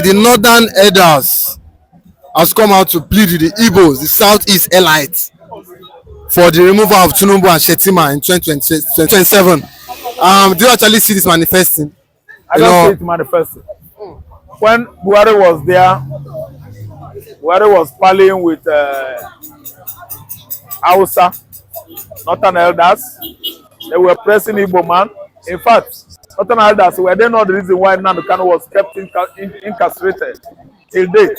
The northern elders has come out to plead with the Igbos, the southeast elites, for the removal of Tinubu and Shetima in 2027. Do you actually see this manifesting? I don't see it manifesting. When Buhari was there, Buhari was parleying with Hausa, northern elders. They were pressing Igbo man. In fact, northern elders were they not the reason why Nnamdi Kanu was kept incarcerated till date.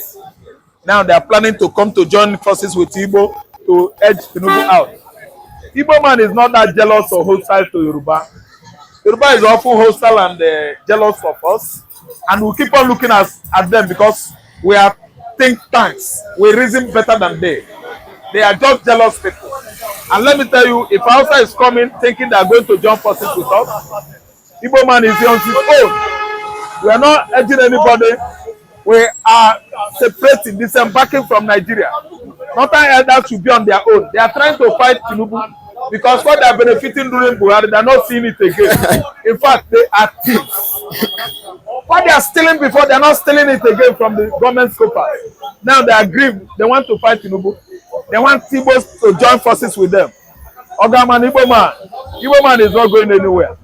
Now they are planning to come to join forces with Igbo to edge Tinubu out. Igbo man is not that jealous or hostile to Yoruba. Yoruba is often hostile and jealous of us, and we keep on looking at them because we are think tanks. We reason better than they. They are just jealous people. And let me tell you, if Hausa is coming thinking they are going to join forces with us, Igbo man is on his own. We are not edging anybody. We are separating, disembarking from Nigeria. Northern elders should be on their own. They are trying to fight Tinubu because what they are benefiting during Buhari, they are not seeing it again. In fact, they are thieves. What they are stealing before, they are not stealing it again from the government coffers. Now they are aggrieved. They want to fight Tinubu. They want Igbos to join forces with them. Ogaman, Igbo man is not going anywhere.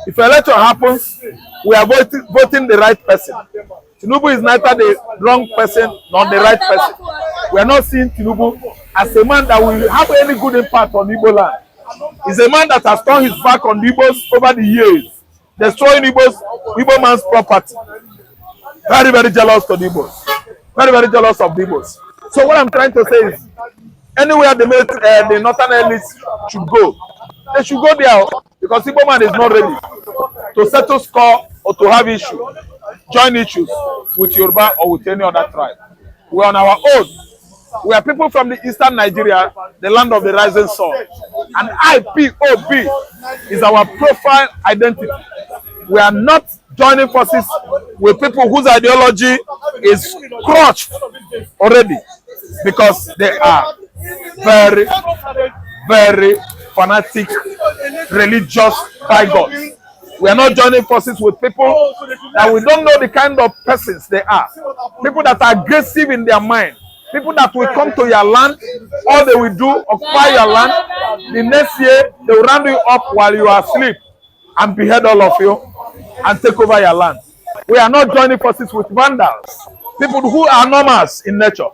If election happens, we are voting the right person. Tinubu is neither the wrong person nor the right person. We are not seeing Tinubu as a man that will have any good impact on Igbo land. He's a man that has turned his back on the Igbos over the years, destroying Igbo man's property. Very, very jealous of the Igbos. Very, very jealous of the Igbos. So what I'm trying to say is, anywhere the northern elites should go, they should go there because Igbo man is not ready to settle score or to have join issues with Yoruba or with any other tribe. We are on our own. We are people from the eastern Nigeria, the land of the rising sun. And IPOB is our profile identity. We are not joining forces with people whose ideology is crushed already because they are very, very fanatic, religious bigots. We are not joining forces with people that we don't know the kind of persons they are. People that are aggressive in their mind. People that will come to your land, all they will do, occupy your land. The next year, they will round you up while you are asleep and behead all of you and take over your land. We are not joining forces with vandals. People who are nomads in nature.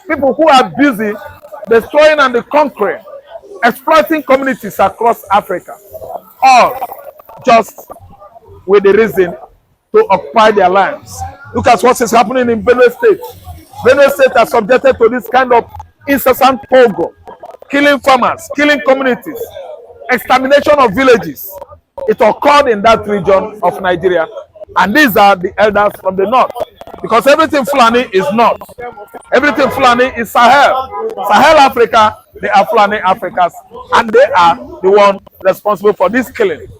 People who are busy destroying and conquering, exploiting communities across Africa. All just with the reason to occupy their lands. Look at what is happening in Benue State. Benue State are subjected to this kind of incessant pogrom, killing farmers, killing communities, extermination of villages. It occurred in that region of Nigeria, and these are the elders from the north. Because everything Fulani is north. Everything Fulani is Sahel. Sahel Africa, they are Fulani Africans, and they are the one responsible for these killings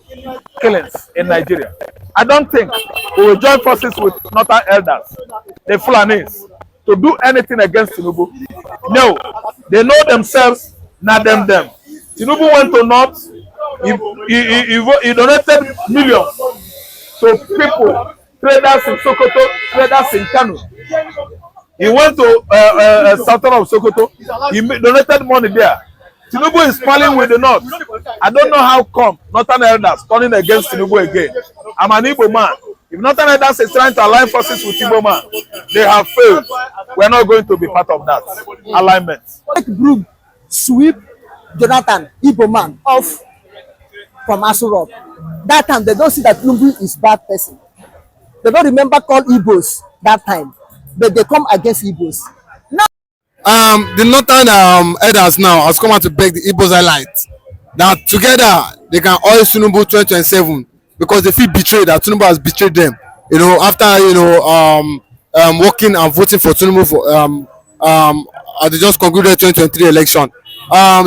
in Nigeria. I don't think we will join forces with northern elders, the Fulani'S, to do anything against Tinubu. No, they know themselves, not them. Tinubu went to north, he donated millions to people, traders in Sokoto, traders in Kanu. He went to southern of Sokoto, he donated money there. Tinubu is falling with the north. I don't know how come northern elders turning against Tinubu again. I'm an Igbo man. If northern elders is trying to align forces with Igbo man, they have failed. We're not going to be part of that alignment. Group sweep Jonathan, Igbo man, off from Aso Rock. That time they don't see that Tinubu is bad person. They don't remember call Igbos that time, but they come against Igbos. Now, the northern elders now has come out to beg the Igbos elite that together they can oil Tinubu 2027 because they feel betrayed, that Tinubu has betrayed them. You know, after working and voting for Tinubu for they just concluded 2023 election.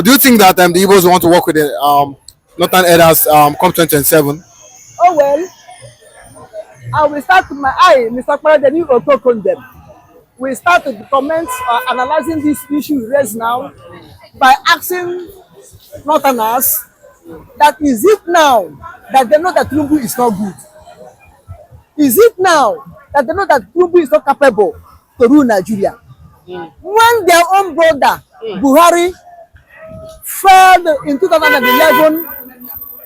Do you think that the Igbos want to work with the northern elders come 2027? oh well, I will start with my eye, Mr. President, you will talk on them. We start to comment analyzing this issue raised now by asking Northerners that is it now that they know that Tinubu is not good. Is it now that they know that Tinubu is not capable to rule Nigeria? When their own brother, Buhari, failed in 2011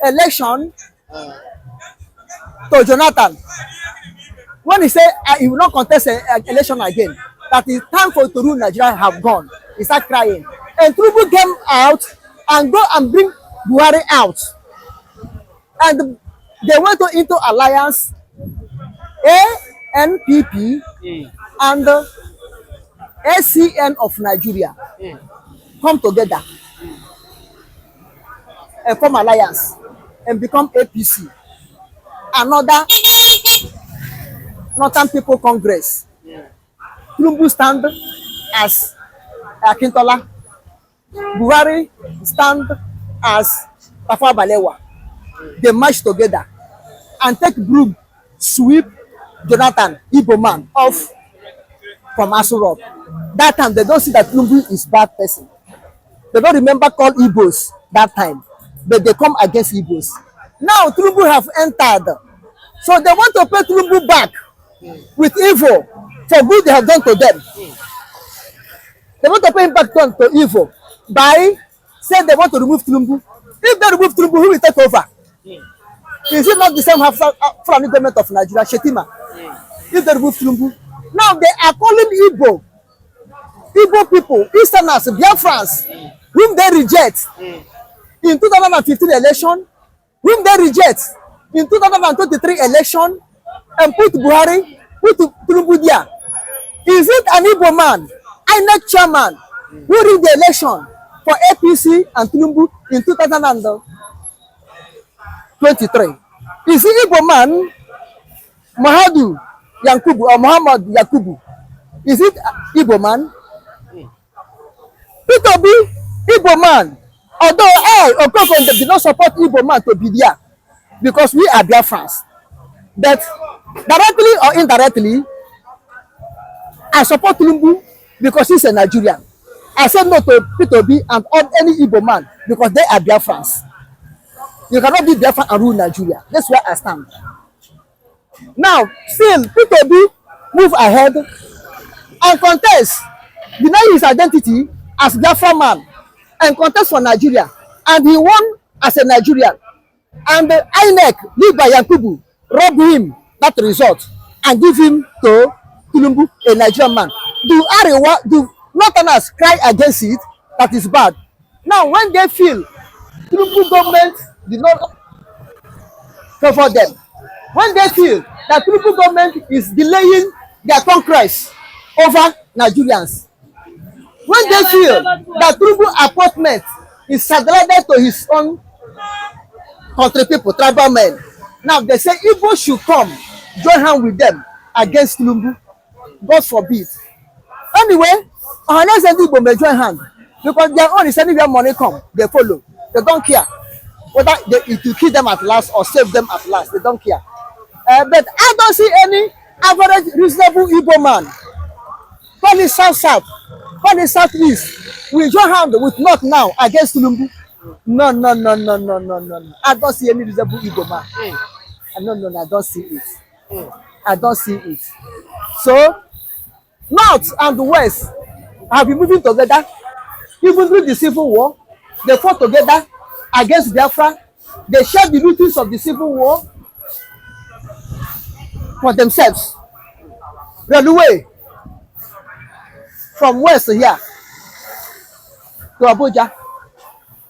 election to Jonathan, when he said he will not contest an election again, that the time for to rule Nigeria have gone, he started crying. And Tinubu came out and go and bring Buhari out. And they went into alliance, ANPP and ACN of Nigeria come together and form alliance and become APC. Another Northern People Congress. Tinubu stand as Akintola. Buhari stand as Tafawa Balewa. They march together and take broom, sweep Jonathan, Igbo man, off from Aso Rock. That time they don't see that Tinubu is bad person. They don't remember call Igbos that time, but they come against Igbos. Now Tinubu have entered, so they want to pay Tinubu back with evil for good they have done to them. They want to pay him back to evil by saying they want to remove Tinubu. If they remove Tinubu, who will take over? Is it not the same Fulani government of Nigeria, Shetima? If they remove Tinubu, now they are calling Igbo people, Easterners, Biafrans, whom they reject in 2015 election, whom they reject in 2023 election, and put Buhari, put Tinubu there. Is it an Igbo man, INEC chairman, who rig the election for APC and Tinubu in 2023? Is it Igbo man, Muhammad Yakubu? Is it Igbo man? Peter B, Igbo man. Although Okoko did not support Igbo man to be there because we are Biafrans. But directly or indirectly, I support Tinubu because he's a Nigerian. I said no to Peter B and any Igbo man because they are Biafrans. You cannot be Biafran and rule Nigeria. That's where I stand. Now, still, Peter B move ahead and contest, deny his identity as Biafra man and contest for Nigeria. And he won as a Nigerian. And the INEC, led by Yakubu, robbed him that result and give him to Tinubu, a Nigerian man. Do Northerners cry against it? That is bad. Now, when they feel Tinubu government did not favor them, when they feel that Tinubu government is delaying their conquest over Nigerians, when they feel that Tinubu appointment is satellite to his own country people, tribal men, now they say Igbo should come, join hands with them against Tinubu. God forbid. Anyway, unless Igbo may join hands, because their own is anywhere money come, they follow. They don't care whether it will kill them at last or save them at last. They don't care. But I don't see any average reasonable Igbo man. When it's south, when it's southeast, we join hands with North now against Tinubu. No. I don't see any reasonable Igbo man. No, I don't see it. I don't see it. So, North and West have been moving together. Even through the Civil War, they fought together against Biafra. They shared the routines of the Civil War for themselves. Railway from West here to Abuja,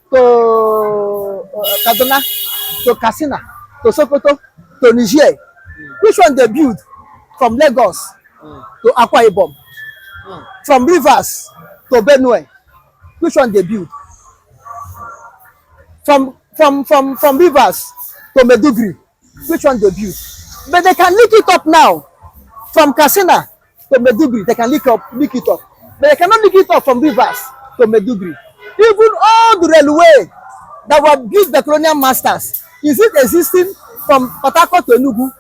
to Kaduna, to Katsina, to Sokoto, to Niger. Which one they build? From Lagos to Akwa Ibom, from Rivers to Benue. Which one they build? From Rivers to Maiduguri. Which one they build? But they can link it up now. From Katsina to Maiduguri, they can link it up. But they cannot link it up from Rivers to Maiduguri. Even all the railway that were built by colonial masters, is it existing from Port Harcourt to Enugu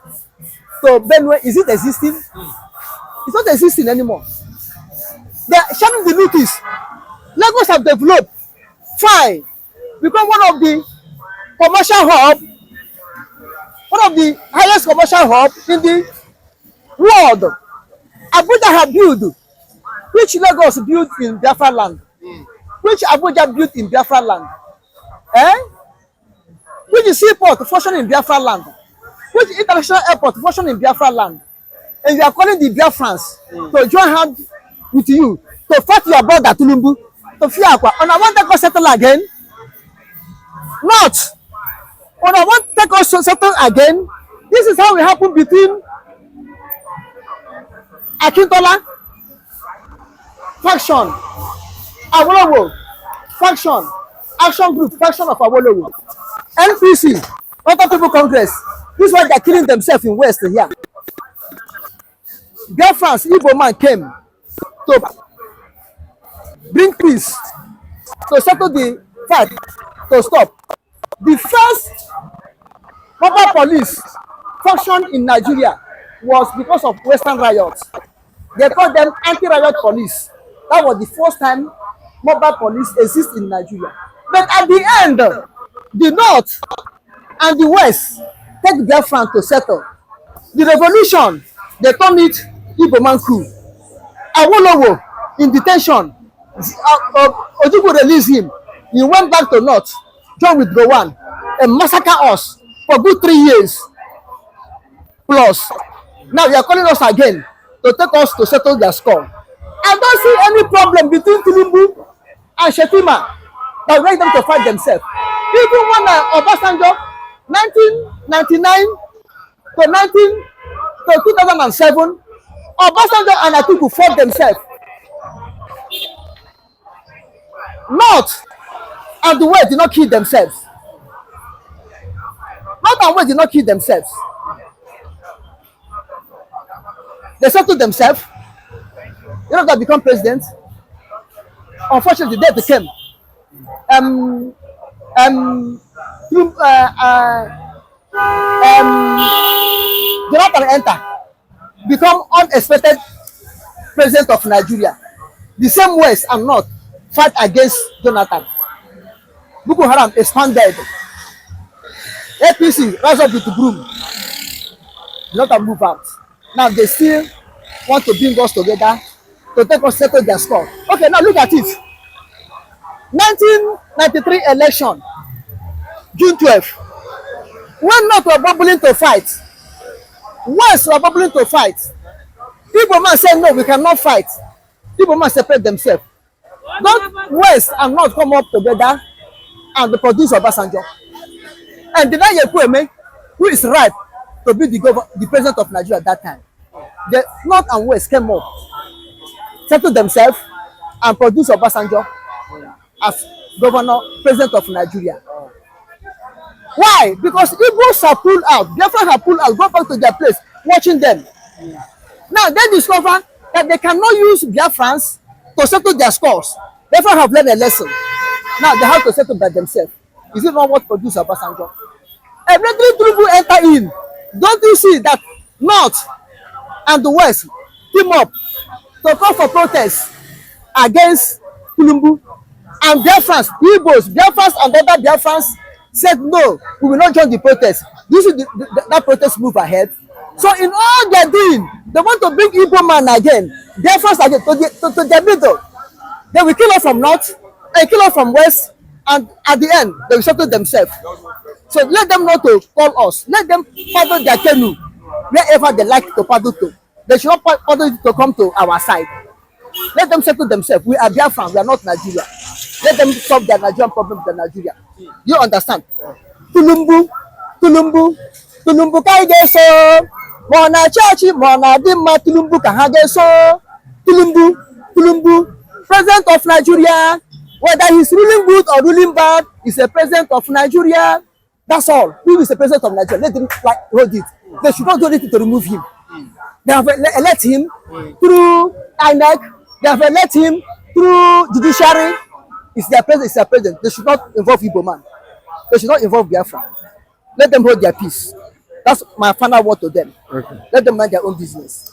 to Benue? Is it existing? It's not existing anymore. They are sharing the notice. Lagos have developed fine, become one of the commercial hub one of the highest commercial hub in the world. Abuja have built, which Lagos built in Biafra land, which Abuja built in Biafra land, which is seaport function in Biafra land, which international airport function in Biafra land, and you are calling the Biafrans to join hands with you to fight your brother Tinubu to Fiakwa. And I want to settle again. Not. When I want to take us to settle again, this is how it happened between Akintola faction, Awolowo faction, Action Group faction of Awolowo, NPC, Other People Congress. This is why they are killing themselves in West here. Biafrans, Igbo man came to bring peace, to settle the fight, to stop. The first mobile police function in Nigeria was because of Western riots. They called them anti-riot police. That was the first time mobile police exist in Nigeria. But at the end, the North and the West take Biafran to settle. The revolution, they turned it Igbo man coup. Awolowo in detention. Ojukwu released him. He went back to North, joined with Gowon, and massacre us for good 3 years plus. Now you are calling us again to take us to settle their score. I don't see any problem between Tinubu and Shetima that will make them to fight themselves. Even when Obasanjo, 1999 to 2007, Obasanjo and Atiku fought themselves. North and the West did not kill themselves. North and West did not kill themselves. They settled themselves. You know, that become president. Unfortunately, the day they came, Jonathan enter, become unexpected president of Nigeria. The same West and North fight against Jonathan. Boko Haram expanded. APC rise up with the broom. Jonathan move out. Now they still want to bring us together to take us settle their score. Okay, now look at it. 1993 election, June 12. When North were bubbling to fight, West were bubbling to fight. Igbo man said no, we cannot fight. Igbo man separate themselves. Not West and North come up together and produce Obasanjo. And Dina Yekueme, who is right to be the president of Nigeria at that time. The North and West came up, settled themselves, and produced Obasanjo as president of Nigeria. Why? Because Igbos have pulled out, Biafra have pulled out, go back to their place, watching them. Now they discover that they cannot use Biafrans to settle their scores. Biafra have learned a lesson. Now they have to settle by themselves. Is it not what produced Obasanjo? Every Tinubu enter in. Don't you see that North and the West team up to call for protests against Tinubu? And Biafrans, Igbos, Biafrans and other Biafrans said no, we will not join the protest. You see that protest move ahead. So in all they're doing, they want to bring Igbo man again, Biafrans again to the middle. They will kill us from North and kill us from West, and at the end they will settle themselves. So let them not to call us. Let them paddle their canoe wherever they like to paddle to. They should not paddle to come to our side. Let them settle themselves. We are Biafran, we are not Nigeria. Let them solve their Nigerian problem with Nigeria. You understand? Tinubu kaigeso. Mona chachi, mona dimma Tinubu kahageso. Tinubu, president of Nigeria. Whether he's ruling good or ruling bad, he's a president of Nigeria. That's all. He is the president of Nigeria. Let them hold it. They should not do anything to remove him. They have elect him through INEC. They have elect him through judiciary. It's their president. It's their president. They should not involve Igbo man. They should not involve Biafra. Let them hold their peace. That's my final word to them. Okay. Let them mind their own business.